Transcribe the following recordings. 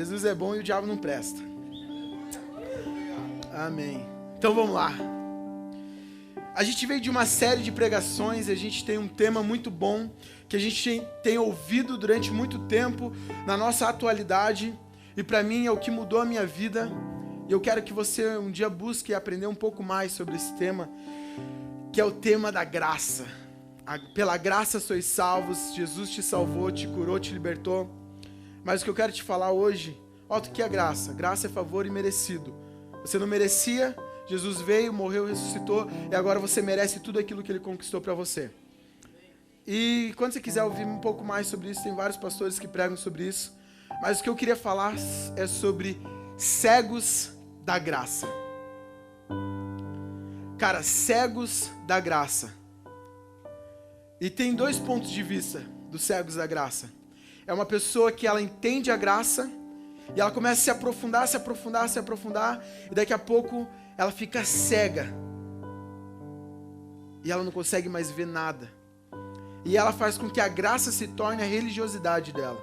Jesus é bom e o diabo não presta. Amém. Então vamos lá. A gente veio de uma série de pregações, a gente tem um tema muito bom, que a gente tem ouvido durante muito tempo, na nossa atualidade, e para mim é o que mudou a minha vida, e eu quero que você um dia busque aprender um pouco mais sobre esse tema, que é o tema da graça. Pela graça sois salvos, Jesus te salvou, te curou, te libertou. Mas o que eu quero te falar hoje, o que é graça? Graça é favor imerecido. Você não merecia, Jesus veio, morreu, ressuscitou, e agora você merece tudo aquilo que Ele conquistou para você. E quando você quiser ouvir um pouco mais sobre isso, tem vários pastores que pregam sobre isso, mas o que eu queria falar é sobre cegos da graça. Cara, cegos da graça. E tem dois pontos de vista dos cegos da graça. É uma pessoa que ela entende a graça, e ela começa a se aprofundar, e daqui a pouco ela fica cega. E ela não consegue mais ver nada. E ela faz com que a graça se torne a religiosidade dela.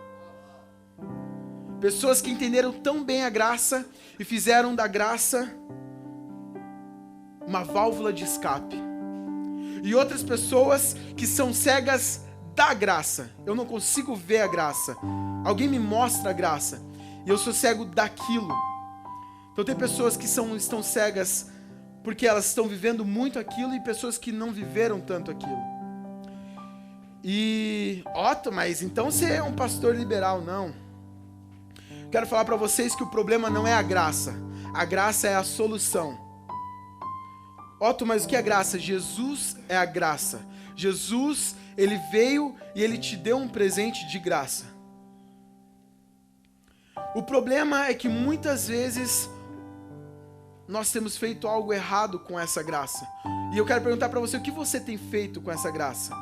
Pessoas que entenderam tão bem a graça e fizeram da graça uma válvula de escape. E outras pessoas que são cegas da graça. Eu não consigo ver a graça. Alguém me mostra a graça. E eu sou cego daquilo. Então tem pessoas que estão cegas porque elas estão vivendo muito aquilo e pessoas que não viveram tanto aquilo. E, Otto, mas então você é um pastor liberal? Não. Quero falar para vocês que o problema não é a graça é a solução. Otto, mas o que é graça? Jesus é a graça. Jesus, Ele veio e Ele te deu um presente de graça. O problema é que muitas vezes nós temos feito algo errado com essa graça. E eu quero perguntar para você, o que você tem feito com essa graça?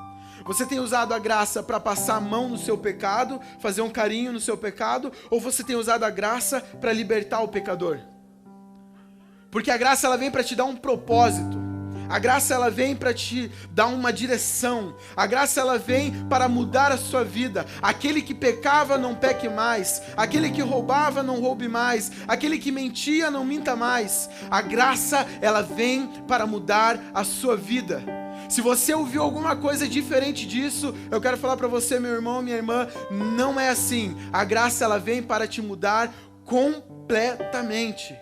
Você tem usado a graça para passar a mão no seu pecado, fazer um carinho no seu pecado, ou você tem usado a graça para libertar o pecador? Porque a graça ela vem para te dar um propósito. A graça ela vem para te dar uma direção. A graça ela vem para mudar a sua vida. Aquele que pecava não peque mais. Aquele que roubava não roube mais. Aquele que mentia não minta mais. A graça ela vem para mudar a sua vida. Se você ouviu alguma coisa diferente disso, eu quero falar para você, meu irmão, minha irmã, não é assim. A graça ela vem para te mudar completamente.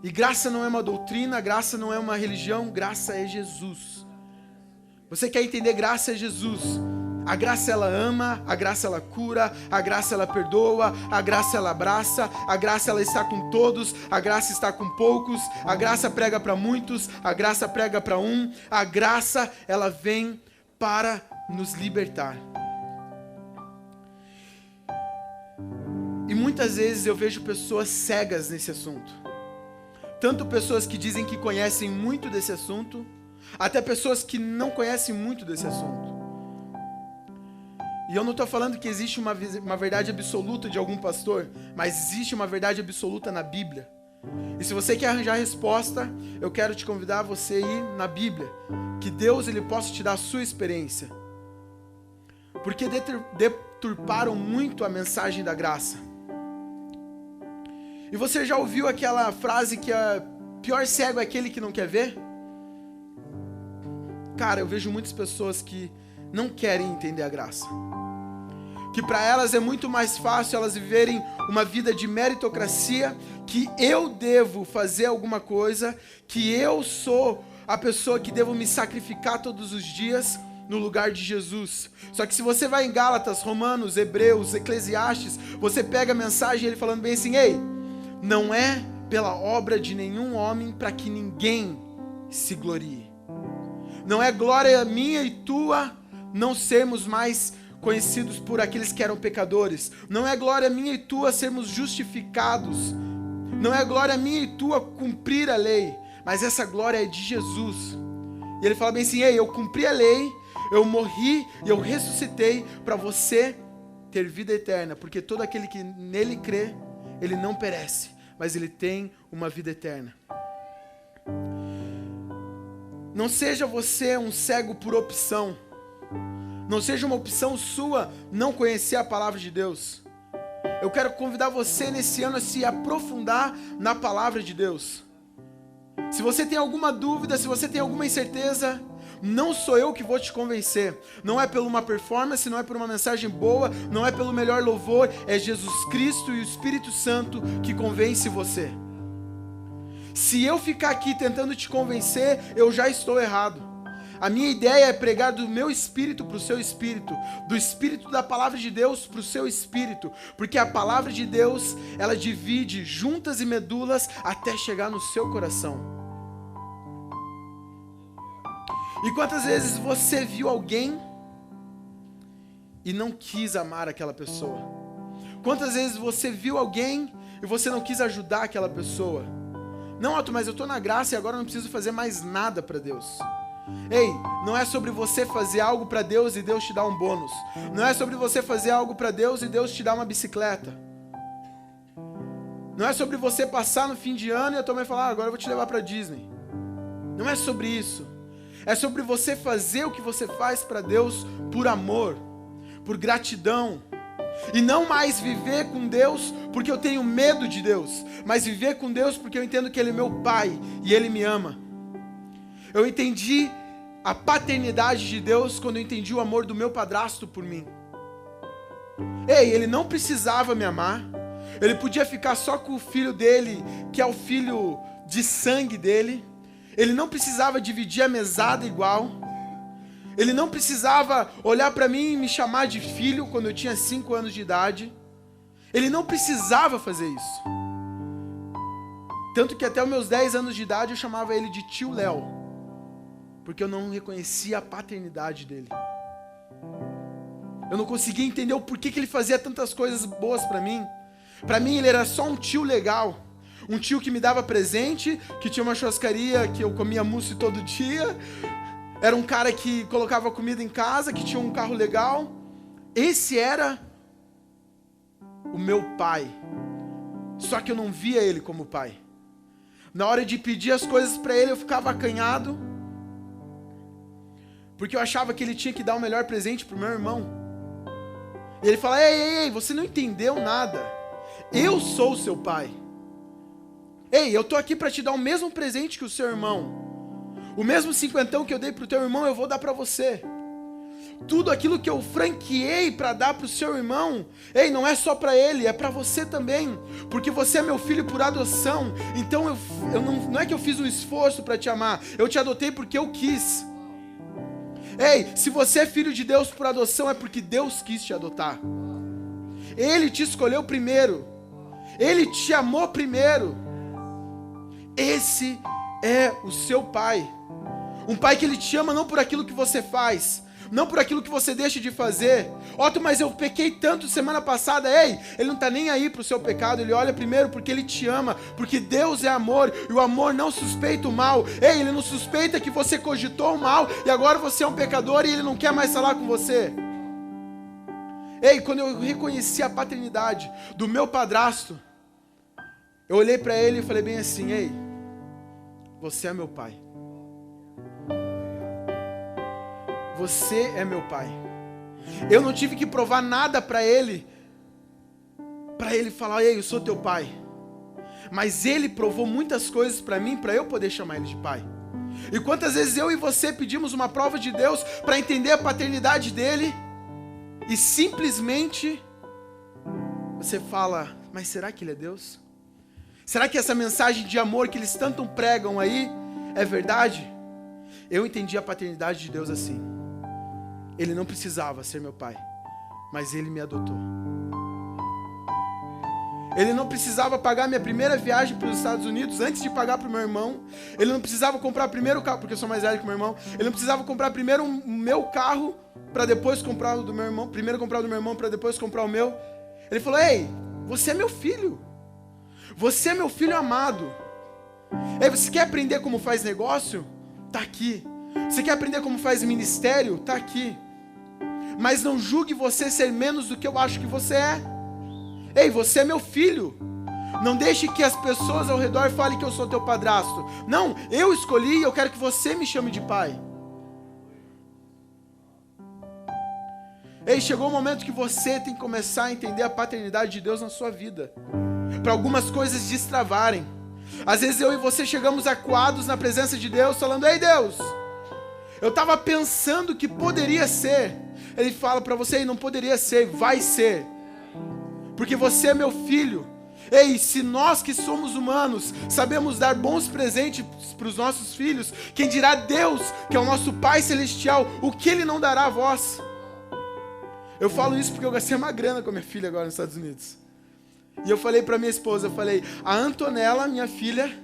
E graça não é uma doutrina, graça não é uma religião, graça é Jesus. Você quer entender? Graça é Jesus. A graça ela ama, a graça ela cura, a graça ela perdoa, a graça ela abraça, a graça ela está com todos, a graça está com poucos, a graça prega para muitos, a graça prega para um, a graça ela vem para nos libertar. E muitas vezes eu vejo pessoas cegas nesse assunto. Tanto pessoas que dizem que conhecem muito desse assunto, até pessoas que não conhecem muito desse assunto. E eu não estou falando que existe uma verdade absoluta de algum pastor, mas existe uma verdade absoluta na Bíblia. E se você quer arranjar a resposta, eu quero te convidar a você ir na Bíblia, que Deus ele possa te dar a sua experiência. Porque deturparam muito a mensagem da graça. E você já ouviu aquela frase que a pior cego é aquele que não quer ver? Cara, eu vejo muitas pessoas que não querem entender a graça. Que para elas é muito mais fácil elas viverem uma vida de meritocracia, que eu devo fazer alguma coisa, que eu sou a pessoa que devo me sacrificar todos os dias no lugar de Jesus. Só que se você vai em Gálatas, Romanos, Hebreus, Eclesiastes, você pega a mensagem ele falando bem assim, ei, não é pela obra de nenhum homem para que ninguém se glorie. Não é glória minha e tua não sermos mais conhecidos por aqueles que eram pecadores. Não é glória minha e tua sermos justificados. Não é glória minha e tua cumprir a lei. Mas essa glória é de Jesus. E ele fala bem assim, ei, eu cumpri a lei, eu morri e eu ressuscitei para você ter vida eterna. Porque todo aquele que nele crê, ele não perece, mas ele tem uma vida eterna. Não seja você um cego por opção. Não seja uma opção sua não conhecer a palavra de Deus. Eu quero convidar você nesse ano a se aprofundar na palavra de Deus. Se você tem alguma dúvida, se você tem alguma incerteza, não sou eu que vou te convencer. Não é por uma performance, não é por uma mensagem boa, não é pelo melhor louvor, é Jesus Cristo e o Espírito Santo que convence você. Se eu ficar aqui tentando te convencer, eu já estou errado. A minha ideia é pregar do meu espírito para o seu espírito, do espírito da palavra de Deus para o seu espírito, porque a palavra de Deus, ela divide juntas e medulas até chegar no seu coração. E quantas vezes você viu alguém e não quis amar aquela pessoa? Quantas vezes você viu alguém e você não quis ajudar aquela pessoa? Não, Otto, mas eu estou na graça e agora não preciso fazer mais nada para Deus. Ei, não é sobre você fazer algo para Deus e Deus te dar um bônus. Não é sobre você fazer algo para Deus e Deus te dar uma bicicleta. Não é sobre você passar no fim de ano e a tua mãe falar, agora eu vou te levar para Disney. Não é sobre isso. É sobre você fazer o que você faz para Deus por amor, por gratidão. E não mais viver com Deus porque eu tenho medo de Deus, mas viver com Deus porque eu entendo que Ele é meu Pai e Ele me ama. Eu entendi a paternidade de Deus quando eu entendi o amor do meu padrasto por mim. Ei, Ele não precisava me amar. Ele podia ficar só com o filho dele, que é o filho de sangue dele. Ele não precisava dividir a mesada igual. Ele não precisava olhar para mim e me chamar de filho quando eu tinha 5 anos de idade. Ele não precisava fazer isso. Tanto que até os meus 10 anos de idade eu chamava ele de tio Léo, porque eu não reconhecia a paternidade dele. Eu não conseguia entender o porquê que ele fazia tantas coisas boas para mim. Para mim ele era só um tio legal. Um tio que me dava presente, que tinha uma churrascaria que eu comia mousse todo dia. Era um cara que colocava comida em casa, que tinha um carro legal. Esse era o meu pai. Só que eu não via ele como pai. Na hora de pedir as coisas para ele, eu ficava acanhado, porque eu achava que ele tinha que dar o melhor presente pro meu irmão. E ele fala, ei, você não entendeu nada. Eu sou o seu pai. Ei, eu tô aqui para te dar o mesmo presente que o seu irmão. O mesmo 50 que eu dei pro teu irmão, eu vou dar para você. Tudo aquilo que eu franqueei para dar pro seu irmão, ei, não é só para ele, é para você também. Porque você é meu filho por adoção. Então não é que eu fiz um esforço para te amar. Eu te adotei porque eu quis. Ei, se você é filho de Deus por adoção, é porque Deus quis te adotar. Ele te escolheu primeiro. Ele te amou primeiro. Esse é o seu pai. Um pai que ele te ama não por aquilo que você faz, não por aquilo que você deixa de fazer. Otto, mas eu pequei tanto semana passada. Ei, ele não está nem aí para o seu pecado. Ele olha primeiro porque ele te ama, porque Deus é amor e o amor não suspeita o mal. Ei, ele não suspeita que você cogitou o mal e agora você é um pecador e ele não quer mais falar com você. Ei, quando eu reconheci a paternidade do meu padrasto, eu olhei para ele e falei bem assim, ei, você é meu pai. Você é meu pai. Eu não tive que provar nada para ele falar, ei, eu sou teu pai. Mas ele provou muitas coisas para mim, para eu poder chamar ele de pai. E quantas vezes eu e você pedimos uma prova de Deus para entender a paternidade dele, e simplesmente você fala, mas será que ele é Deus? Será que essa mensagem de amor que eles tanto pregam aí é verdade? Eu entendi a paternidade de Deus assim. Ele não precisava ser meu pai, mas ele me adotou. Ele não precisava pagar minha primeira viagem para os Estados Unidos antes de pagar para o meu irmão. Ele não precisava comprar primeiro o carro, porque eu sou mais velho que o meu irmão. Ele não precisava comprar primeiro o meu carro para depois comprar o do meu irmão. Primeiro comprar o do meu irmão para depois comprar o meu. Ele falou, ei, você é meu filho. Você é meu filho amado. Ei, você quer aprender como faz negócio? Tá aqui. Você quer aprender como faz ministério? Tá aqui. Mas não julgue você ser menos do que eu acho que você é. Ei, você é meu filho. Não deixe que as pessoas ao redor falem que eu sou teu padrasto. Não, eu escolhi e eu quero que você me chame de pai. Ei, chegou o momento que você tem que começar a entender a paternidade de Deus na sua vida. Para algumas coisas destravarem. Às vezes eu e você chegamos acuados na presença de Deus, falando: ei Deus, eu estava pensando que poderia ser. Ele fala para você: ei, não poderia ser, vai ser. Porque você é meu filho. Ei, se nós que somos humanos sabemos dar bons presentes para os nossos filhos, quem dirá Deus, que é o nosso Pai Celestial, o que Ele não dará a vós? Eu falo isso porque eu gastei uma grana com a minha filha agora nos Estados Unidos. E eu falei para minha esposa, eu falei: a Antonella, minha filha,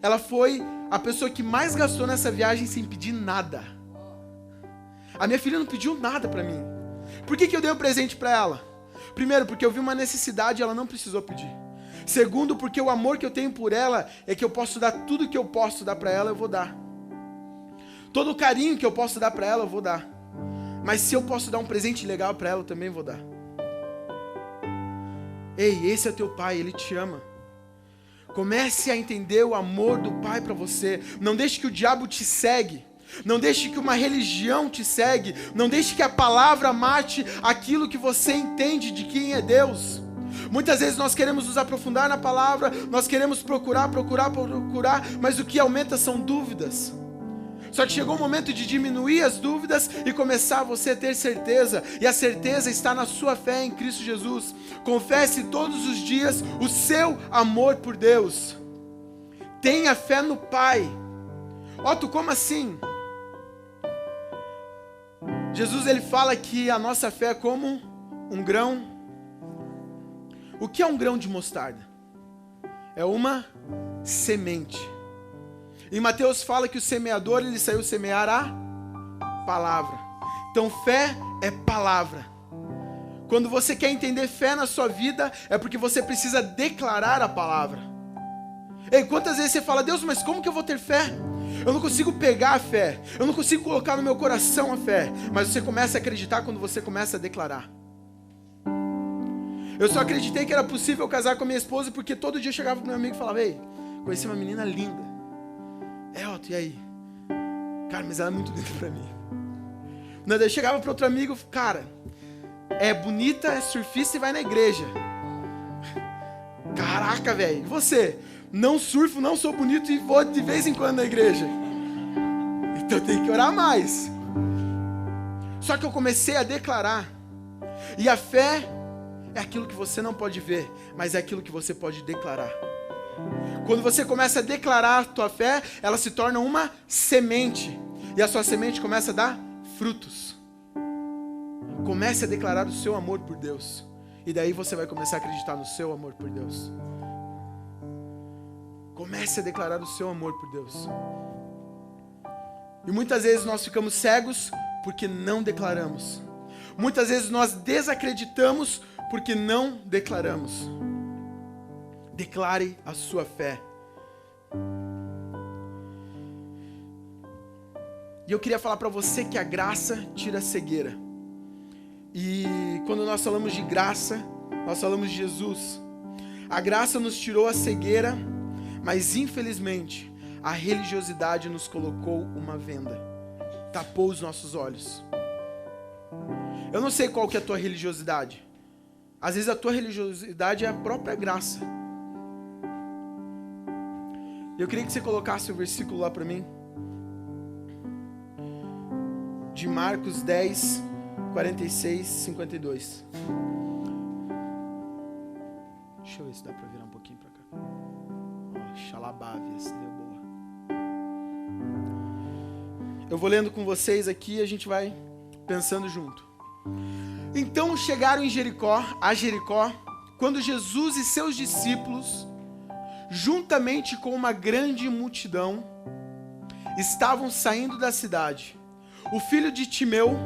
ela foi a pessoa que mais gastou nessa viagem sem pedir nada. A minha filha não pediu nada para mim. Por que eu dei um presente para ela? Primeiro, porque eu vi uma necessidade e ela não precisou pedir. Segundo, porque o amor que eu tenho por ela é que eu posso dar tudo que eu posso dar para ela, eu vou dar. Todo o carinho que eu posso dar para ela, eu vou dar. Mas se eu posso dar um presente legal para ela, eu também vou dar. Ei, esse é teu pai, ele te ama. Comece a entender o amor do pai para você. Não deixe que o diabo te segue. Não deixe que uma religião te segue. Não deixe que a palavra mate aquilo que você entende de quem é Deus. Muitas vezes nós queremos nos aprofundar na palavra, nós queremos procurar, mas o que aumenta são dúvidas. Só que chegou o momento de diminuir as dúvidas e começar você a ter certeza. E a certeza está na sua fé em Cristo Jesus. Confesse todos os dias o seu amor por Deus. Tenha fé no Pai. Otto, como assim? Jesus, ele fala que a nossa fé é como um grão. O que é um grão de mostarda? É uma semente. Em Mateus fala que o semeador, ele saiu semear a palavra. Então fé é palavra. Quando você quer entender fé na sua vida, é porque você precisa declarar a palavra. Ei, quantas vezes você fala: Deus, mas como que eu vou ter fé? Eu não consigo pegar a fé, eu não consigo colocar no meu coração a fé. Mas você começa a acreditar quando você começa a declarar. Eu só acreditei que era possível casar com a minha esposa porque todo dia eu chegava pro meu amigo e falava: ei, conheci uma menina linda. Otto, e aí? Cara, mas ela é muito linda pra mim. Eu chegava pro outro amigo: cara, é bonita, é surfista e vai na igreja. Caraca, velho, e você? Não surfo, não sou bonito e vou de vez em quando na igreja. Então eu tenho que orar mais. Só que eu comecei a declarar. E a fé é aquilo que você não pode ver, mas é aquilo que você pode declarar. Quando você começa a declarar a tua fé, ela se torna uma semente. E a sua semente começa a dar frutos. Comece a declarar o seu amor por Deus. E daí você vai começar a acreditar no seu amor por Deus. Comece a declarar o seu amor por Deus. E muitas vezes nós ficamos cegos porque não declaramos. Muitas vezes nós desacreditamos porque não declaramos. Declare a sua fé. E eu queria falar para você que a graça tira a cegueira. E quando nós falamos de graça, nós falamos de Jesus. A graça nos tirou a cegueira, mas infelizmente a religiosidade nos colocou uma venda. Tapou os nossos olhos. Eu não sei qual que é a tua religiosidade. Às vezes a tua religiosidade é a própria graça. Eu queria que você colocasse o versículo lá para mim. De Marcos 10, 46, 52. Deixa eu ver se dá para virar um pouquinho para cá. Xalabávias, deu boa. Eu vou lendo com vocês aqui e a gente vai pensando junto. Então chegaram a Jericó, quando Jesus e seus discípulos, juntamente com uma grande multidão, estavam saindo da cidade. O filho de Timeu,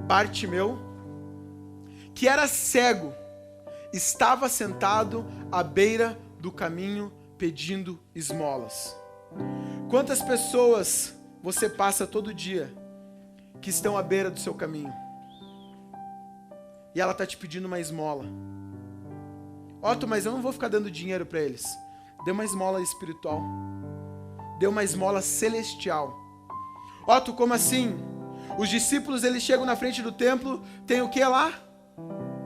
Bartimeu, que era cego, estava sentado à beira do caminho pedindo esmolas. Quantas pessoas você passa todo dia que estão à beira do seu caminho? E ela está te pedindo uma esmola. Otto, mas eu não vou ficar dando dinheiro para eles. Dê uma esmola espiritual. Dê uma esmola celestial. Otto, como assim? Os discípulos, eles chegam na frente do templo, tem o que lá?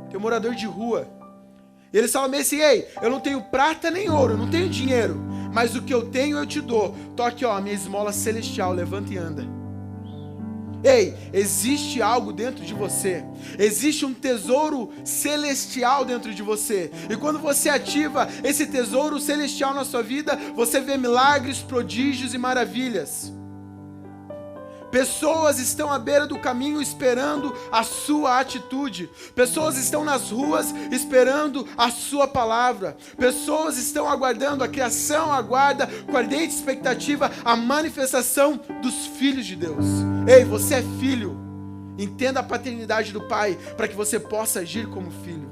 Tem um morador de rua. E eles falam assim: ei, eu não tenho prata nem ouro, eu não tenho dinheiro, mas o que eu tenho eu te dou. Tô aqui, ó, a minha esmola celestial, levanta e anda. Ei, existe algo dentro de você. Existe um tesouro celestial dentro de você. E quando você ativa esse tesouro celestial na sua vida, você vê milagres, prodígios e maravilhas. Pessoas estão à beira do caminho esperando a sua atitude. Pessoas estão nas ruas esperando a sua palavra. Pessoas estão aguardando, a criação aguarda com ardente expectativa a manifestação dos filhos de Deus. Ei, você é filho. Entenda a paternidade do Pai para que você possa agir como filho.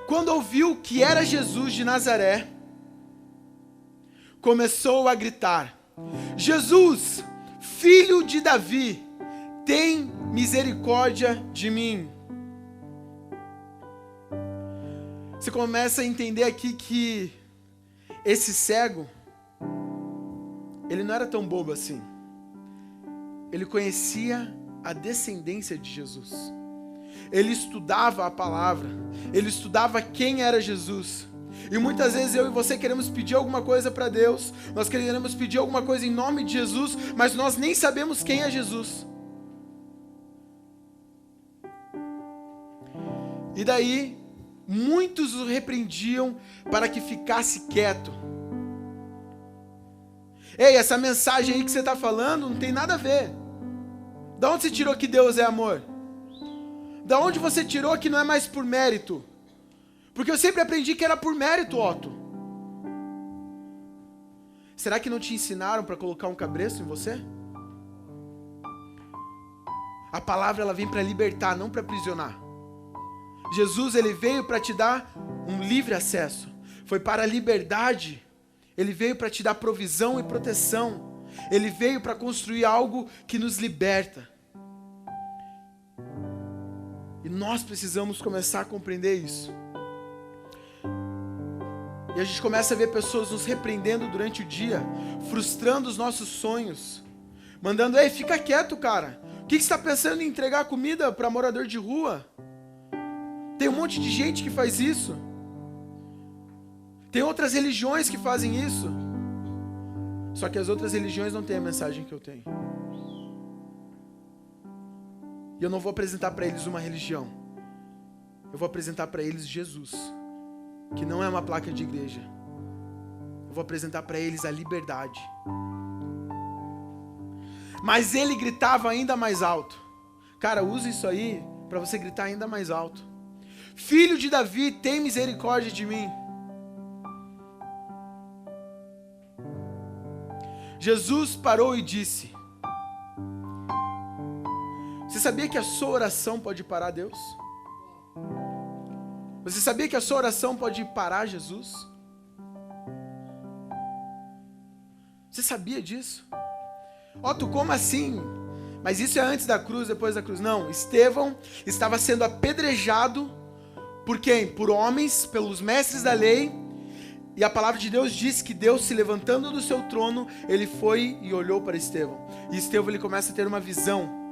Quando ouviu que era Jesus de Nazaré, começou a gritar: Jesus, filho de Davi, tem misericórdia de mim. Você começa a entender aqui que esse cego, ele não era tão bobo assim. Ele conhecia a descendência de Jesus. Ele estudava a palavra. Ele estudava quem era Jesus. E muitas vezes eu e você queremos pedir alguma coisa para Deus, nós queremos pedir alguma coisa em nome de Jesus, mas nós nem sabemos quem é Jesus. E daí, muitos o repreendiam para que ficasse quieto. Ei, essa mensagem aí que você está falando não tem nada a ver. Da onde você tirou que Deus é amor? Da onde você tirou que não é mais por mérito? Porque eu sempre aprendi que era por mérito, Otto. Será que não te ensinaram para colocar um cabresto em você? A palavra, ela vem para libertar, não para aprisionar. Jesus, ele veio para te dar um livre acesso. Foi para a liberdade. Ele veio para te dar provisão e proteção. Ele veio para construir algo que nos liberta. E nós precisamos começar a compreender isso. E a gente começa a ver pessoas nos repreendendo durante o dia, frustrando os nossos sonhos, mandando: ei, fica quieto, cara. O que você está pensando em entregar comida para morador de rua? Tem um monte de gente que faz isso. Tem outras religiões que fazem isso. Só que as outras religiões não têm a mensagem que eu tenho. E eu não vou apresentar para eles uma religião. Eu vou apresentar para eles Jesus, que não é uma placa de igreja. Eu vou apresentar para eles a liberdade. Mas ele gritava ainda mais alto. Cara, use isso aí para você gritar ainda mais alto. Filho de Davi, tem misericórdia de mim. Jesus parou e disse: você sabia que a sua oração pode parar Deus? Você sabia que a sua oração pode parar Jesus? Você sabia disso? Otto, como assim? Mas isso é antes da cruz, depois da cruz? Não, Estevão estava sendo apedrejado por quem? Por homens, pelos mestres da lei. E a palavra de Deus diz que Deus, se levantando do seu trono, ele foi e olhou para Estevão. E Estevão, ele começa a ter uma visão.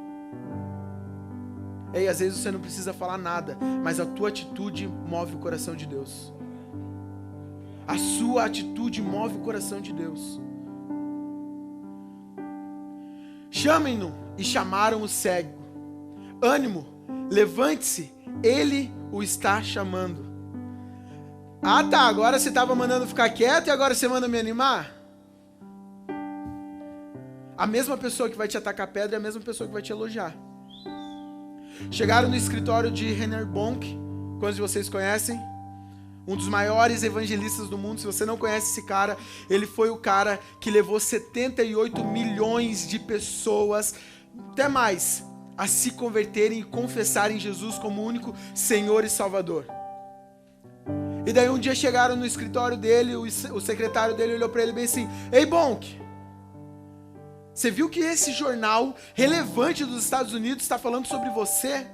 E às vezes você não precisa falar nada, mas a tua atitude move o coração de Deus. A sua atitude move o coração de Deus. Chamem-no, e chamaram o cego. Ânimo, levante-se, ele o está chamando. Ah tá, agora você estava mandando ficar quieto e agora você manda me animar? A mesma pessoa que vai te atacar pedra é a mesma pessoa que vai te elogiar. Chegaram no escritório de Reinhard Bonk, quantos de vocês conhecem? Um dos maiores evangelistas do mundo. Se você não conhece esse cara, ele foi o cara que levou 78 milhões de pessoas, até mais, a se converterem e confessarem Jesus como o único Senhor e Salvador. E daí um dia chegaram no escritório dele, o secretário dele olhou para ele bem assim: ei, Bonk, você viu que esse jornal relevante dos Estados Unidos está falando sobre você?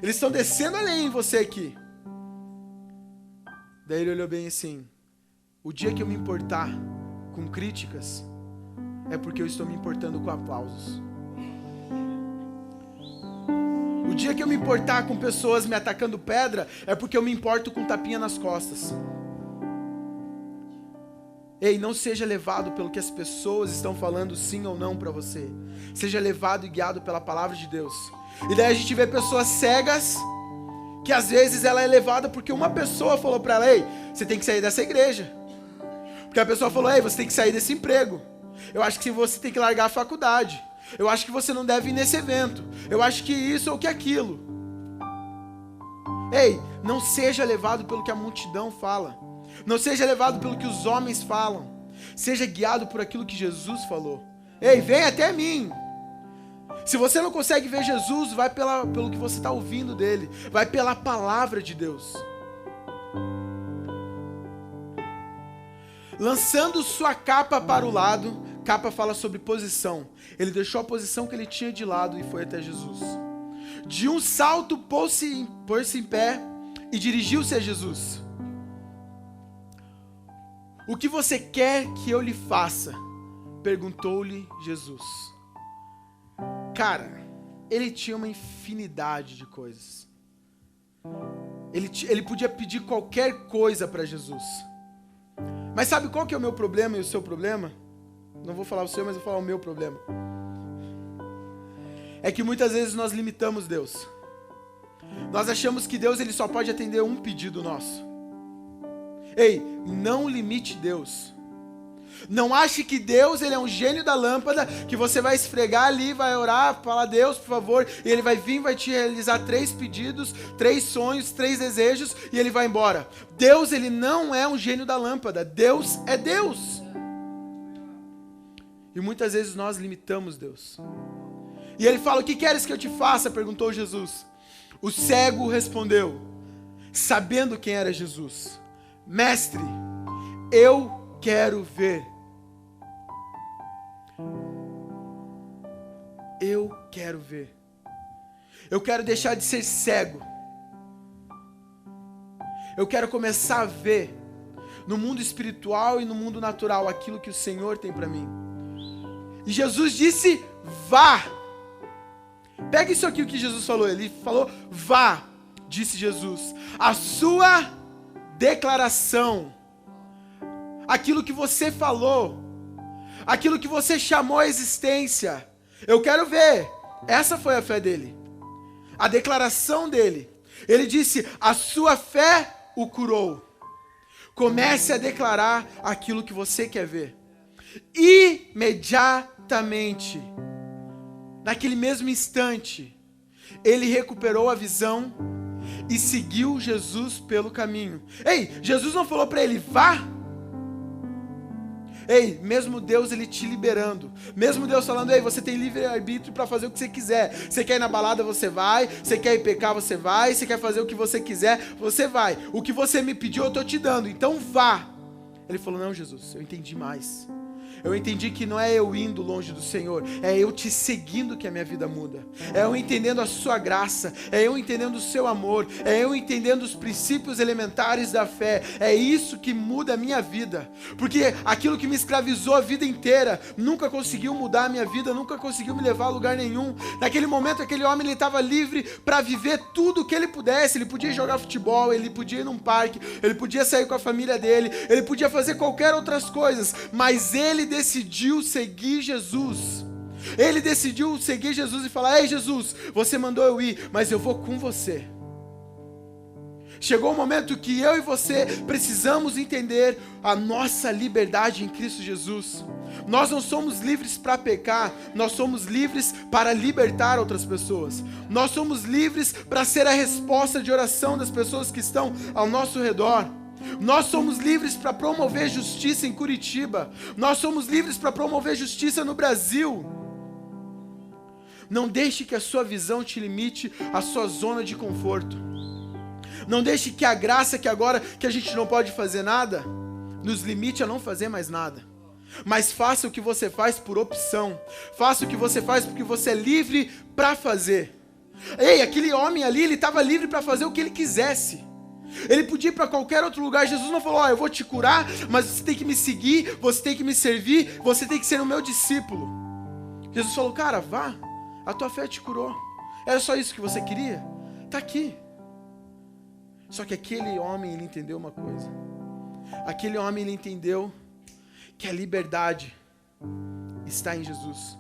Eles estão descendo a lei em você aqui. Daí ele olhou bem assim: o dia que eu me importar com críticas, é porque eu estou me importando com aplausos. O dia que eu me importar com pessoas me atacando pedra, é porque eu me importo com tapinha nas costas. Ei, não seja levado pelo que as pessoas estão falando sim ou não para você. Seja levado e guiado pela palavra de Deus. E daí a gente vê pessoas cegas, que às vezes ela é levada porque uma pessoa falou para ela: ei, você tem que sair dessa igreja. Porque a pessoa falou: ei, você tem que sair desse emprego. Eu acho que você tem que largar a faculdade. Eu acho que você não deve ir nesse evento. Eu acho que isso ou que aquilo. Ei, não seja levado pelo que a multidão fala. Não seja levado pelo que os homens falam. Seja guiado por aquilo que Jesus falou. Ei, vem até mim. Se você não consegue ver Jesus, vai pelo que você está ouvindo dele. Vai pela palavra de Deus. Lançando sua capa para o lado. Capa fala sobre posição. Ele deixou a posição que ele tinha de lado e foi até Jesus. De um salto, pôs-se em pé e dirigiu-se a Jesus. O que você quer que eu lhe faça? Perguntou-lhe Jesus. Cara, ele tinha uma infinidade de coisas. Ele podia pedir qualquer coisa para Jesus. Mas sabe qual que é o meu problema e o seu problema? Não vou falar o seu, mas vou falar o meu problema. É que muitas vezes nós limitamos Deus. Nós achamos que Deus ele só pode atender um pedido nosso. Ei, não limite Deus. Não ache que Deus ele é um gênio da lâmpada, que você vai esfregar ali, vai orar, falar: Deus, por favor, e ele vai vir, vai te realizar 3 pedidos, 3 sonhos, 3 desejos, e ele vai embora. Deus ele não é um gênio da lâmpada. Deus é Deus. E muitas vezes nós limitamos Deus. E ele fala: o que queres que eu te faça? Perguntou Jesus. O cego respondeu, sabendo quem era Jesus: Mestre, eu quero ver. Eu quero ver. Eu quero deixar de ser cego. Eu quero começar a ver no mundo espiritual e no mundo natural aquilo que o Senhor tem para mim. E Jesus disse: vá. Pega isso aqui o que Jesus falou. Ele falou: vá, disse Jesus. A sua declaração, aquilo que você falou, aquilo que você chamou à existência, eu quero ver. Essa foi a fé dele, a declaração dele. Ele disse: a sua fé o curou. Comece a declarar aquilo que você quer ver. Imediatamente, naquele mesmo instante, ele recuperou a visão e seguiu Jesus pelo caminho. Ei, Jesus não falou para ele: vá. Ei, mesmo Deus ele te liberando, mesmo Deus falando: ei, você tem livre-arbítrio para fazer o que você quiser. Você quer ir na balada, você vai. Você quer ir pecar, você vai. Você quer fazer o que você quiser, você vai. O que você me pediu, eu estou te dando, então vá. Ele falou: não, Jesus, eu entendi mais. Eu entendi que não é eu indo longe do Senhor, é eu te seguindo que a minha vida muda. É eu entendendo a sua graça, é eu entendendo o seu amor, é eu entendendo os princípios elementares da fé. É isso que muda a minha vida. Porque aquilo que me escravizou a vida inteira nunca conseguiu mudar a minha vida, nunca conseguiu me levar a lugar nenhum. Naquele momento, aquele homem estava livre para viver tudo o que ele pudesse. Ele podia jogar futebol, ele podia ir num parque, ele podia sair com a família dele, ele podia fazer qualquer outras coisas, mas ele decidiu seguir Jesus. Ele decidiu seguir Jesus e falar: ei, Jesus, você mandou eu ir, mas eu vou com você. Chegou o momento que eu e você precisamos entender a nossa liberdade em Cristo Jesus. Nós não somos livres para pecar, nós somos livres para libertar outras pessoas. Nós somos livres para ser a resposta de oração das pessoas que estão ao nosso redor. Nós somos livres para promover justiça em Curitiba. Nós somos livres para promover justiça no Brasil. Não deixe que a sua visão te limite à sua zona de conforto. Não deixe que a graça que agora que a gente não pode fazer nada, nos limite a não fazer mais nada. Mas faça o que você faz por opção. Faça o que você faz porque você é livre para fazer. Ei, aquele homem ali, ele estava livre para fazer o que ele quisesse. Ele podia ir para qualquer outro lugar. Jesus não falou, eu vou te curar, mas você tem que me seguir, você tem que me servir, você tem que ser o meu discípulo. Jesus falou, cara, vá, a tua fé te curou. Era só isso que você queria? Tá aqui. Só que aquele homem, ele entendeu uma coisa. Aquele homem, ele entendeu que a liberdade está em Jesus.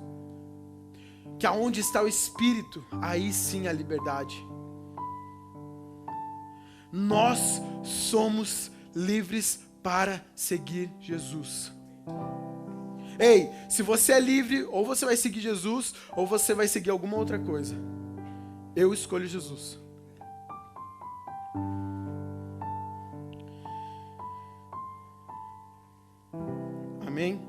Que aonde está o Espírito, aí sim a liberdade. Nós somos livres para seguir Jesus. Ei, se você é livre, ou você vai seguir Jesus, ou você vai seguir alguma outra coisa. Eu escolho Jesus. Amém?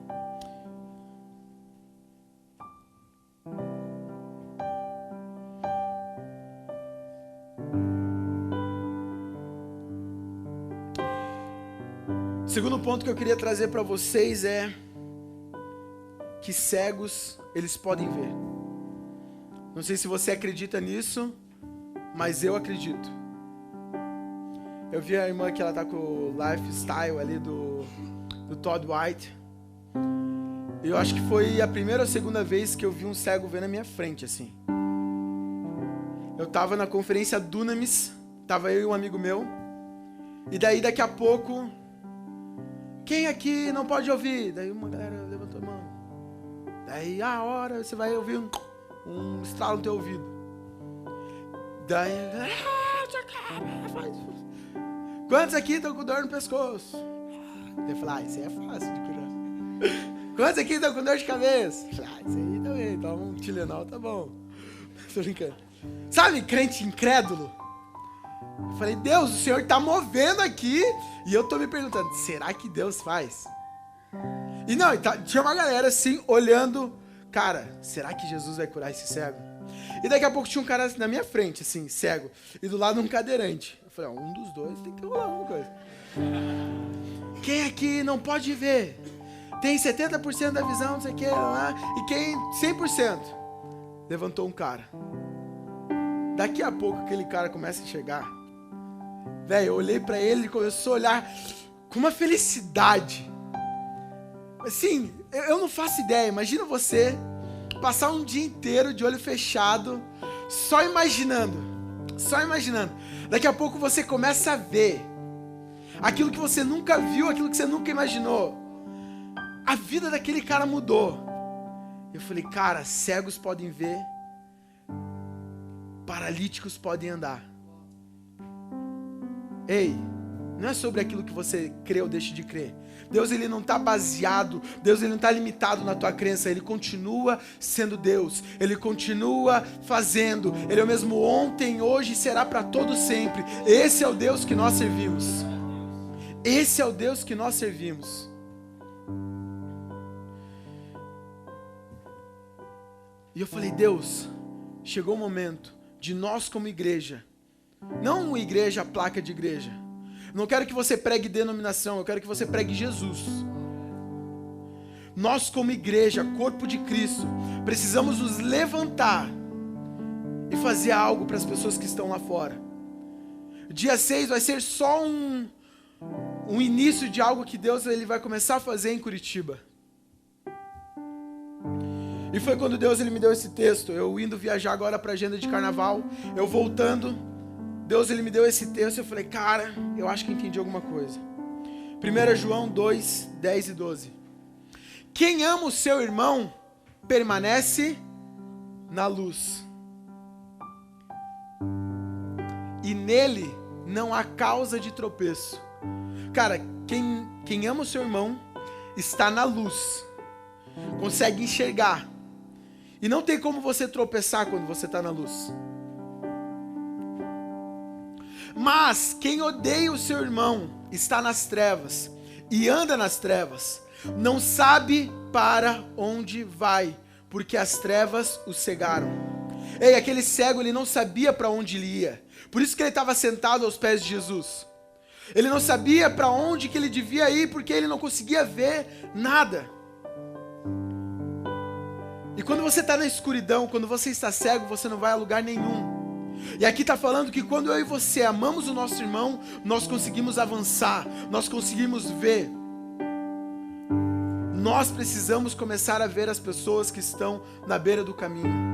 O segundo ponto que eu queria trazer para vocês é que cegos, eles podem ver. Não sei se você acredita nisso, mas eu acredito. Eu vi a irmã que ela tá com o lifestyle ali do Todd White. E eu acho que foi a primeira ou segunda vez que eu vi um cego ver na minha frente, assim. Eu tava na conferência Dunamis, tava eu e um amigo meu. E daí daqui a pouco, quem aqui não pode ouvir? Daí uma galera levantou a mão. Daí a hora você vai ouvir um estralo no teu ouvido. Daí, quantos aqui estão com dor no pescoço? Eu falei, isso aí é fácil de curar. Quantos aqui estão com dor de cabeça? Eu falei, isso aí também, toma um Tilenol, tá bom. Tô brincando. Sabe, crente incrédulo? Eu falei, Deus, o Senhor tá movendo aqui. E eu tô me perguntando, será que Deus faz? E não, tinha uma galera assim, olhando. Cara, será que Jesus vai curar esse cego? E daqui a pouco tinha um cara na minha frente, assim, cego. E do lado um cadeirante. Eu falei, um dos dois tem que rolar alguma coisa. Quem aqui não pode ver? Tem 70% da visão, não sei o que, lá. E quem 100%? Levantou um cara. Daqui a pouco aquele cara começa a chegar. Velho, eu olhei pra ele e começou a olhar com uma felicidade. Assim, eu não faço ideia. Imagina você passar um dia inteiro de olho fechado, só imaginando. Só imaginando. Daqui a pouco você começa a ver aquilo que você nunca viu, aquilo que você nunca imaginou. A vida daquele cara mudou. Eu falei, cara, cegos podem ver, paralíticos podem andar. Ei, não é sobre aquilo que você crê ou deixa de crer. Deus, ele não está baseado, Deus, ele não está limitado na tua crença. Ele continua sendo Deus, ele continua fazendo. Ele é o mesmo ontem, hoje e será para todo sempre. Esse é o Deus que nós servimos. Esse é o Deus que nós servimos. E eu falei, Deus, chegou o momento de nós como igreja, não uma igreja, a placa de igreja. Não quero que você pregue denominação, eu quero que você pregue Jesus. Nós como igreja, corpo de Cristo, precisamos nos levantar e fazer algo para as pessoas que estão lá fora. Dia 6 vai ser só um início de algo que Deus ele vai começar a fazer em Curitiba. E foi quando Deus ele me deu esse texto, eu indo viajar agora para a agenda de carnaval, eu voltando, Deus ele me deu esse texto, eu falei, cara, eu acho que entendi alguma coisa. 1 João 2, 10 e 12. Quem ama o seu irmão, permanece na luz. E nele não há causa de tropeço. Cara, quem ama o seu irmão, está na luz. Consegue enxergar. E não tem como você tropeçar quando você está na luz. Mas quem odeia o seu irmão está nas trevas e anda nas trevas, não sabe para onde vai, porque as trevas o cegaram. Ei, aquele cego ele não sabia para onde ele ia, por isso que ele estava sentado aos pés de Jesus. Ele não sabia para onde que ele devia ir, porque ele não conseguia ver nada. E quando você está na escuridão, quando você está cego, você não vai a lugar nenhum. E aqui está falando que quando eu e você amamos o nosso irmão, nós conseguimos avançar, nós conseguimos ver. Nós precisamos começar a ver as pessoas que estão na beira do caminho.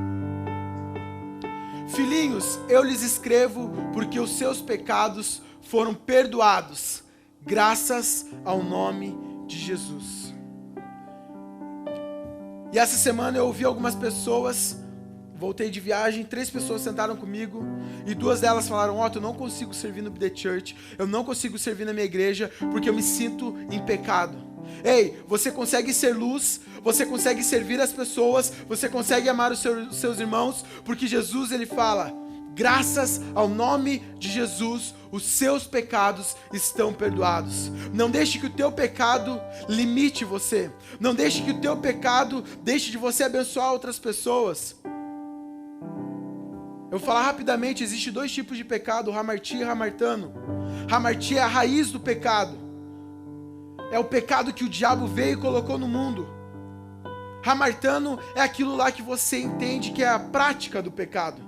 Filhinhos, eu lhes escrevo porque os seus pecados foram perdoados, graças ao nome de Jesus. E essa semana eu ouvi algumas pessoas, voltei de viagem, 3 pessoas sentaram comigo e 2 delas falaram: Otto, eu não consigo servir no The Church, eu não consigo servir na minha igreja porque eu me sinto em pecado. Ei, você consegue ser luz, você consegue servir as pessoas, você consegue amar os seus irmãos, porque Jesus, ele fala: graças ao nome de Jesus, os seus pecados estão perdoados. Não deixe que o teu pecado limite você. Não deixe que o teu pecado deixe de você abençoar outras pessoas. Eu vou falar rapidamente, existe 2 tipos de pecado, hamartia e hamartano. Hamartia é a raiz do pecado. É o pecado que o diabo veio e colocou no mundo. Hamartano é aquilo lá que você entende que é a prática do pecado.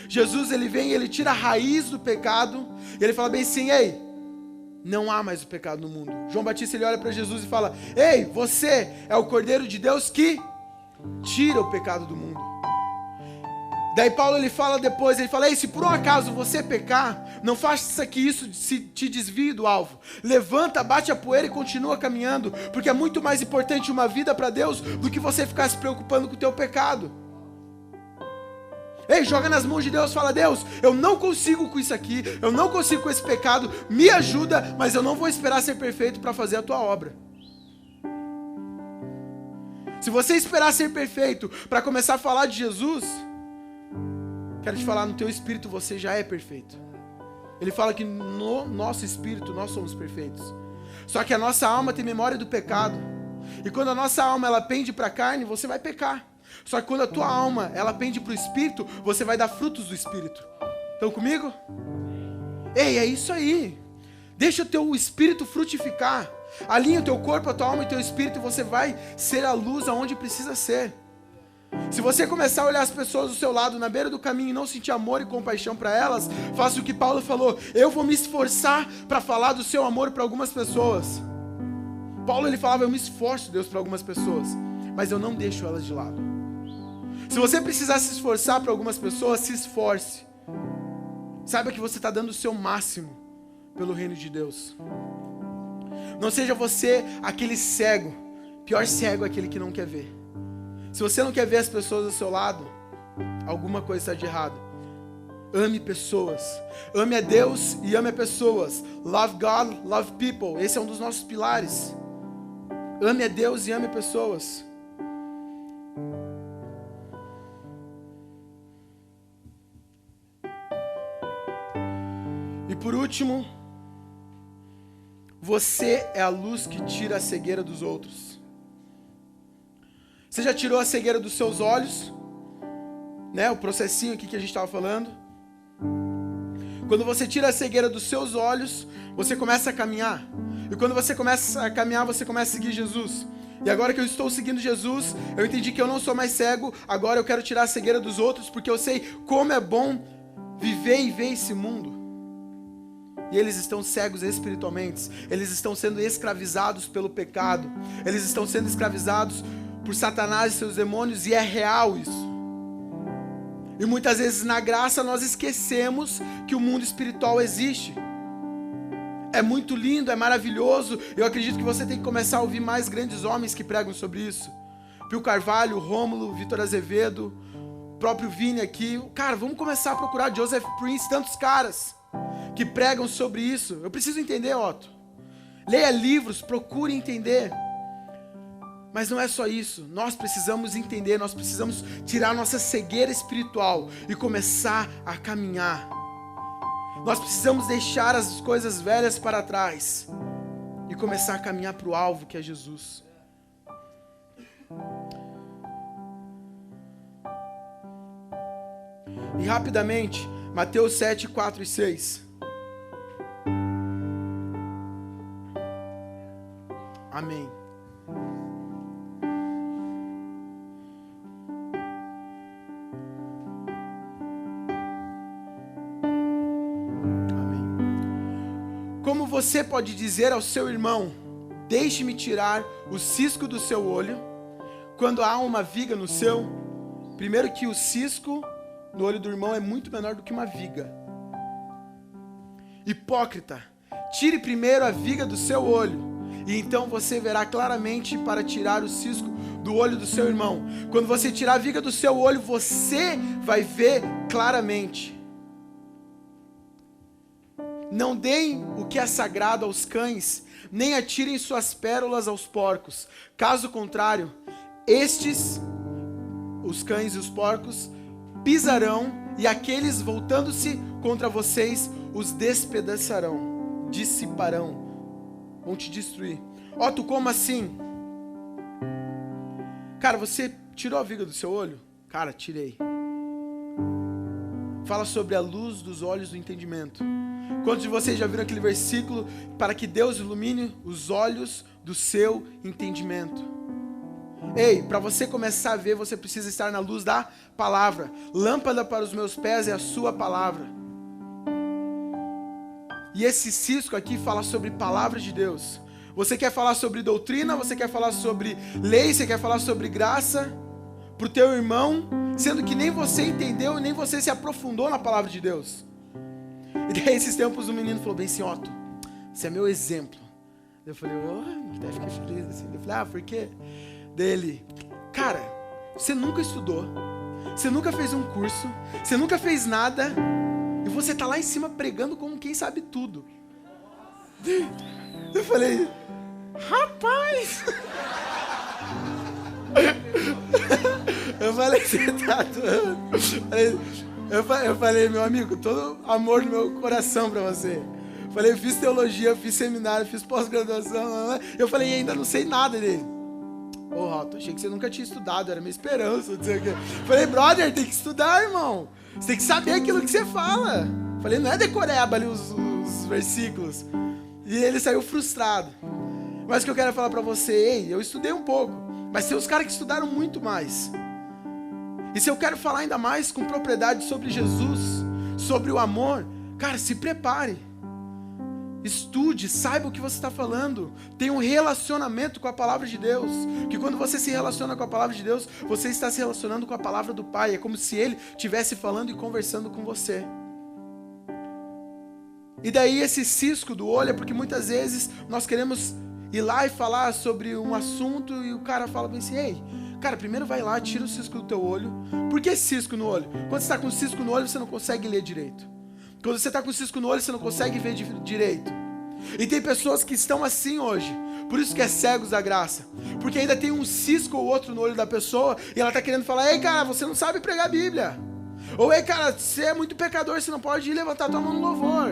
Jesus, ele vem e ele tira a raiz do pecado, e ele fala bem assim: ei, não há mais o pecado no mundo. João Batista, ele olha para Jesus e fala: ei, você é o Cordeiro de Deus que tira o pecado do mundo. Daí Paulo, ele fala depois, ele fala: ei, se por um acaso você pecar, não faça que isso te desvie do alvo. Levanta, bate a poeira e continua caminhando, porque é muito mais importante uma vida para Deus do que você ficar se preocupando com o teu pecado. Ei, joga nas mãos de Deus, fala: Deus, eu não consigo com isso aqui, eu não consigo com esse pecado, me ajuda, mas eu não vou esperar ser perfeito para fazer a tua obra. Se você esperar ser perfeito para começar a falar de Jesus, quero te falar, no teu espírito você já é perfeito. Ele fala que no nosso espírito nós somos perfeitos. Só que a nossa alma tem memória do pecado. E quando a nossa alma ela pende para a carne, você vai pecar. Só que quando a tua alma ela pende para o espírito, você vai dar frutos do espírito. Estão comigo? Ei, é isso aí. Deixa o teu espírito frutificar. Alinha o teu corpo, a tua alma e o teu espírito, e você vai ser a luz aonde precisa ser. Se você começar a olhar as pessoas do seu lado, na beira do caminho, e não sentir amor e compaixão para elas, faça o que Paulo falou: eu vou me esforçar para falar do seu amor para algumas pessoas. Paulo, ele falava: eu me esforço, Deus, para algumas pessoas, mas eu não deixo elas de lado. Se você precisar se esforçar para algumas pessoas, se esforce. Saiba que você está dando o seu máximo pelo reino de Deus. Não seja você aquele cego. Pior cego é aquele que não quer ver. Se você não quer ver as pessoas ao seu lado, alguma coisa está de errado. Ame pessoas. Ame a Deus e ame a pessoas. Love God, love people. Esse é um dos nossos pilares. Ame a Deus e ame pessoas. E por último, você é a luz que tira a cegueira dos outros. Você já tirou a cegueira dos seus olhos? Né? O processinho aqui que a gente estava falando. Quando você tira a cegueira dos seus olhos, você começa a caminhar. E quando você começa a caminhar, você começa a seguir Jesus. E agora que eu estou seguindo Jesus, eu entendi que eu não sou mais cego. Agora eu quero tirar a cegueira dos outros, porque eu sei como é bom viver e ver esse mundo. E eles estão cegos espiritualmente. Eles estão sendo escravizados pelo pecado. Eles estão sendo escravizados por Satanás e seus demônios, e é real isso. E muitas vezes na graça nós esquecemos que o mundo espiritual existe. É muito lindo, é maravilhoso. Eu acredito que você tem que começar a ouvir mais grandes homens que pregam sobre isso. Pio Carvalho, Rômulo, Vitor Azevedo, o próprio Vini aqui. Cara, vamos começar a procurar Joseph Prince, tantos caras que pregam sobre isso. Eu preciso entender, Otto. Leia livros, procure entender. Mas não é só isso, nós precisamos entender, nós precisamos tirar nossa cegueira espiritual e começar a caminhar. Nós precisamos deixar as coisas velhas para trás e começar a caminhar para o alvo, que é Jesus. E rapidamente, Mateus 7, 4 e 6. Amém. Como você pode dizer ao seu irmão, deixe-me tirar o cisco do seu olho, quando há uma viga no seu? Primeiro que o cisco no olho do irmão é muito menor do que uma viga. Hipócrita, tire primeiro a viga do seu olho, e então você verá claramente para tirar o cisco do olho do seu irmão. Quando você tirar a viga do seu olho, você vai ver claramente. Não deem o que é sagrado aos cães, nem atirem suas pérolas aos porcos. Caso contrário, estes, os cães e os porcos, pisarão, e aqueles voltando-se contra vocês os despedaçarão, dissiparão, vão te destruir. Ó, tu como assim? Cara, você tirou a viga do seu olho? Cara, tirei. Fala sobre a luz dos olhos do entendimento. Quantos de vocês já viram aquele versículo, para que Deus ilumine os olhos do seu entendimento? Ei, para você começar a ver, você precisa estar na luz da palavra. Lâmpada para os meus pés é a sua palavra. E esse cisco aqui fala sobre palavras de Deus. Você quer falar sobre doutrina, você quer falar sobre lei, você quer falar sobre graça para o teu irmão, sendo que nem você entendeu e nem você se aprofundou na palavra de Deus. E daí esses tempos o menino falou bem assim, Otto, você é meu exemplo. Eu falei, daí fiquei feliz assim. Eu falei, por quê? Dele, cara, você nunca estudou, você nunca fez um curso, você nunca fez nada, e você tá lá em cima pregando como quem sabe tudo. Eu falei, rapaz! Eu falei, você tá doido? Eu falei, meu amigo, todo amor no meu coração pra você. Eu falei, eu fiz teologia, eu fiz seminário, fiz pós-graduação. Eu falei, ainda não sei nada dele. Ô, Rato, achei que você nunca tinha estudado, era minha esperança. Não sei o quê. Eu falei, brother, tem que estudar, irmão. Você tem que saber aquilo que você fala. Eu falei, não é decoreba ali os versículos. E ele saiu frustrado. Mas o que eu quero falar pra você, ei, eu estudei um pouco, mas tem os caras que estudaram muito mais. E se eu quero falar ainda mais com propriedade sobre Jesus, sobre o amor, cara, se prepare. Estude, saiba o que você está falando. Tenha um relacionamento com a palavra de Deus. Que quando você se relaciona com a palavra de Deus, você está se relacionando com a palavra do Pai. É como se Ele estivesse falando e conversando com você. E daí esse cisco do olho é porque muitas vezes nós queremos ir lá e falar sobre um assunto e o cara fala bem assim, ei, cara, primeiro vai lá, tira o cisco do teu olho. Por que cisco no olho? Quando você está com cisco no olho, você não consegue ler direito. Quando você está com cisco no olho, você não consegue ver direito. E tem pessoas que estão assim hoje. Por isso que é cegos da graça. Porque ainda tem um cisco ou outro no olho da pessoa e ela está querendo falar, ei, cara, você não sabe pregar a Bíblia. Ou, ei, cara, você é muito pecador, você não pode ir levantar tua mão no louvor.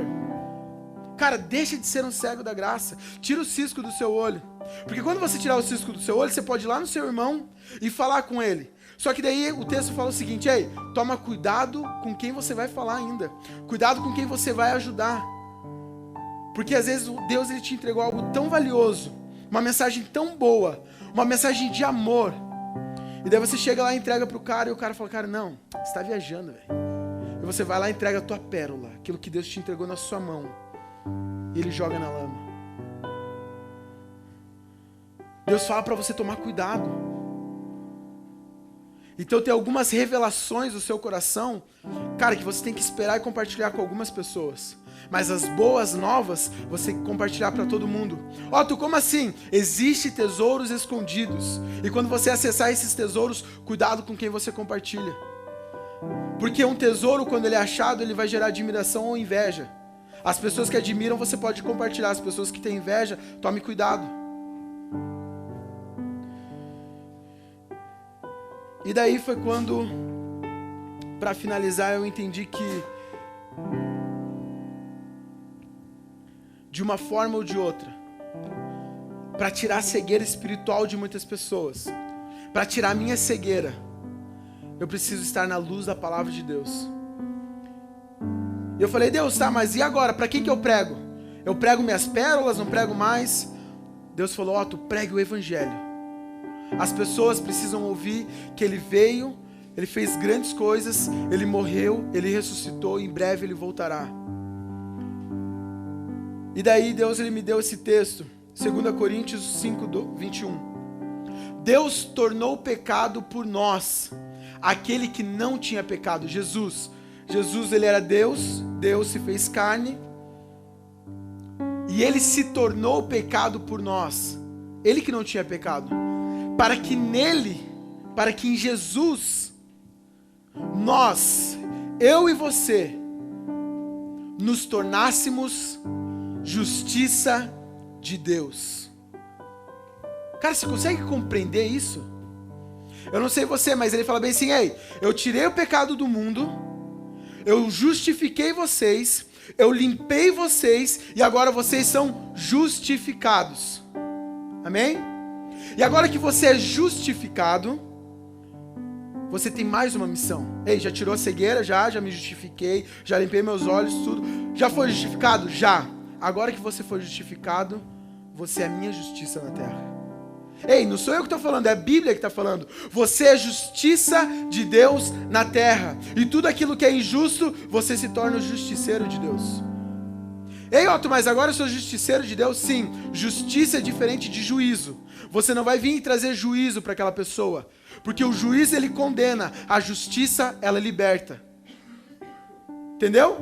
Cara, deixa de ser um cego da graça. Tira o cisco do seu olho. Porque quando você tirar o cisco do seu olho, você pode ir lá no seu irmão e falar com ele. Só que daí o texto fala o seguinte, ei, toma cuidado com quem você vai falar ainda. Cuidado com quem você vai ajudar. Porque às vezes Deus ele te entregou algo tão valioso, uma mensagem tão boa, uma mensagem de amor. E daí você chega lá e entrega pro cara, e o cara fala, cara, não, você está viajando, velho. E você vai lá e entrega a tua pérola, aquilo que Deus te entregou na sua mão. E ele joga na lama. Deus fala para você tomar cuidado. Então tem algumas revelações do seu coração, cara, que você tem que esperar e compartilhar com algumas pessoas. Mas as boas novas, você tem que compartilhar para todo mundo. Otto, como assim? Existem tesouros escondidos. E quando você acessar esses tesouros, cuidado com quem você compartilha. Porque um tesouro, quando ele é achado, ele vai gerar admiração ou inveja. As pessoas que admiram, você pode compartilhar. As pessoas que têm inveja, tome cuidado. E daí foi quando, para finalizar, eu entendi que, de uma forma ou de outra, para tirar a cegueira espiritual de muitas pessoas, para tirar a minha cegueira, eu preciso estar na luz da palavra de Deus. E eu falei, Deus, tá, mas e agora? Para quem que eu prego? Eu prego minhas pérolas, não prego mais? Deus falou, ó, tu pregue o evangelho. As pessoas precisam ouvir que Ele veio, Ele fez grandes coisas, Ele morreu, Ele ressuscitou e em breve Ele voltará. E daí Deus ele me deu esse texto, 2 Coríntios 5, 21. Deus tornou pecado por nós, aquele que não tinha pecado, Jesus. Jesus ele era Deus, Deus se fez carne, e ele se tornou pecado por nós, ele que não tinha pecado, para que nele, para que em Jesus, nós, eu e você, nos tornássemos justiça de Deus. Cara, você consegue compreender isso? Eu não sei você, mas ele fala bem assim, ei, eu tirei o pecado do mundo, eu justifiquei vocês, eu limpei vocês, e agora vocês são justificados. Amém? E agora que você é justificado, você tem mais uma missão. Ei, já tirou a cegueira? Já me justifiquei, já limpei meus olhos, tudo. Já foi justificado? Já. Agora que você foi justificado, você é a minha justiça na terra. Ei, não sou eu que estou falando, é a Bíblia que está falando. Você é justiça de Deus na terra. E tudo aquilo que é injusto, você se torna o justiceiro de Deus. Ei, Otto, mas agora eu sou justiceiro de Deus? Sim, justiça é diferente de juízo. Você não vai vir e trazer juízo para aquela pessoa, porque o juízo ele condena, a justiça ela liberta. Entendeu?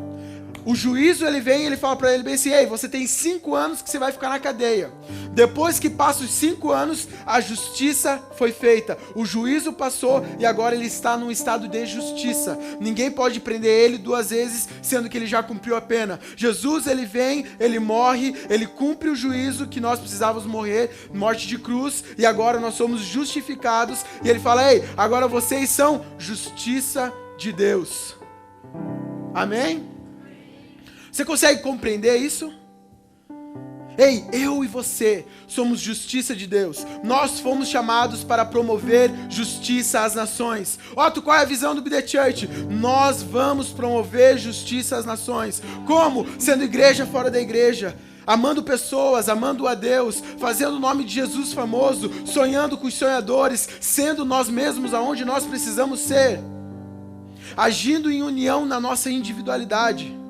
O juízo ele vem e ele fala para ele bem assim, ei, você tem 5 anos que você vai ficar na cadeia. Depois que passa os 5 anos, a justiça foi feita. O juízo passou e agora ele está num estado de justiça. Ninguém pode prender ele 2 vezes, sendo que ele já cumpriu a pena. Jesus ele vem, ele morre, ele cumpre o juízo que nós precisávamos morrer, morte de cruz, e agora nós somos justificados. E ele fala, ei, agora vocês são justiça de Deus. Amém? Você consegue compreender isso? Ei, eu e você somos justiça de Deus. Nós fomos chamados para promover justiça às nações. Otto, qual é a visão do BD Church? Nós vamos promover justiça às nações. Como? Sendo igreja fora da igreja. Amando pessoas, amando a Deus, fazendo o nome de Jesus famoso, sonhando com os sonhadores, sendo nós mesmos aonde nós precisamos ser. Agindo em união na nossa individualidade.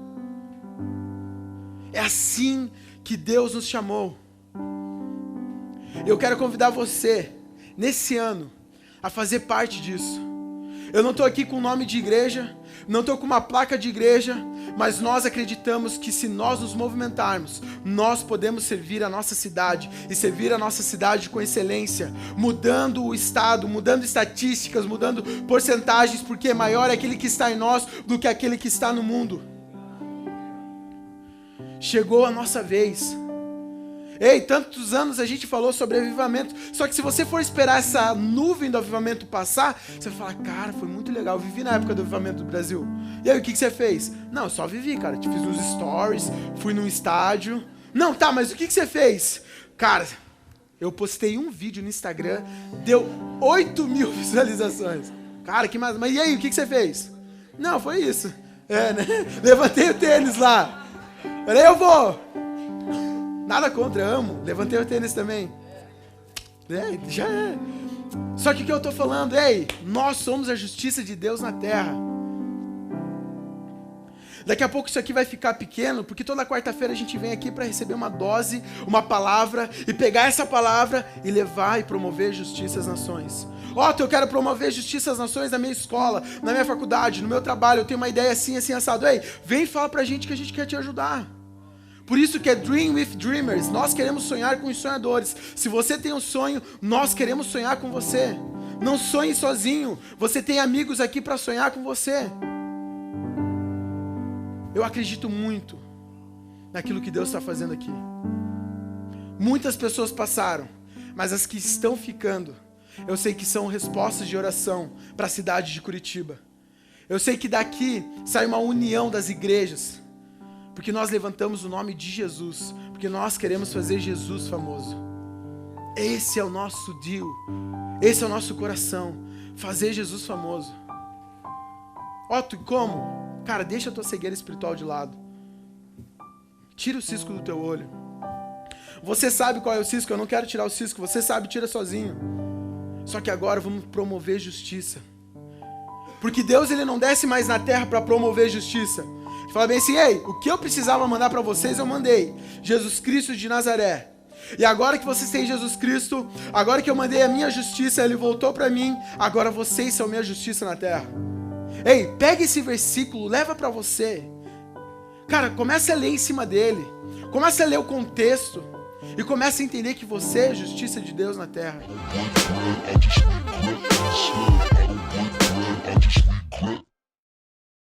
É assim que Deus nos chamou. Eu quero convidar você, nesse ano, a fazer parte disso. Eu não estou aqui com nome de igreja, não estou com uma placa de igreja, mas nós acreditamos que se nós nos movimentarmos, nós podemos servir a nossa cidade, e servir a nossa cidade com excelência, mudando o estado, mudando estatísticas, mudando porcentagens, porque maior é aquele que está em nós do que aquele que está no mundo. Chegou a nossa vez. Ei, tantos anos a gente falou sobre avivamento, só que se você for esperar essa nuvem do avivamento passar, você vai falar, cara, foi muito legal, eu vivi na época do avivamento do Brasil. E aí, o que você fez? Não, eu só vivi, cara, fiz uns stories, fui num estádio. Não, tá, mas o que você fez? Cara, eu postei um vídeo no Instagram, deu 8.000 visualizações. Cara, que mais? Mas e aí, o que você fez? Não, foi isso. É, né? Levantei o tênis lá. Falei, eu vou. Nada contra, amo. Levantei o tênis também. É, já é. Só que o que eu tô falando, ei, nós somos a justiça de Deus na terra. Daqui a pouco isso aqui vai ficar pequeno, porque toda quarta-feira a gente vem aqui para receber uma dose, uma palavra, e pegar essa palavra e levar e promover justiça às nações. Otto, eu quero promover justiça às nações na minha escola, na minha faculdade, no meu trabalho, eu tenho uma ideia assim, assim, assado. Ei, vem e fala pra gente que a gente quer te ajudar. Por isso que é Dream with Dreamers, nós queremos sonhar com os sonhadores. Se você tem um sonho, nós queremos sonhar com você. Não sonhe sozinho, você tem amigos aqui para sonhar com você. Eu acredito muito naquilo que Deus está fazendo aqui. Muitas pessoas passaram, mas as que estão ficando, eu sei que são respostas de oração para a cidade de Curitiba. Eu sei que daqui sai uma união das igrejas, porque nós levantamos o nome de Jesus, porque nós queremos fazer Jesus famoso. Esse é o nosso deal, esse é o nosso coração, fazer Jesus famoso. Otto, como? Cara, deixa a tua cegueira espiritual de lado. Tira o cisco do teu olho. Você sabe qual é o cisco, eu não quero tirar o cisco, você sabe, tira sozinho. Só que agora vamos promover justiça. Porque Deus ele não desce mais na terra para promover justiça. Fala bem assim: ei, o que eu precisava mandar para vocês eu mandei. Jesus Cristo de Nazaré. E agora que vocês têm Jesus Cristo, agora que eu mandei a minha justiça, ele voltou para mim, agora vocês são minha justiça na terra. Ei, pega esse versículo, leva para você. Cara, começa a ler em cima dele. Começa a ler o contexto. E começa a entender que você é a justiça de Deus na terra.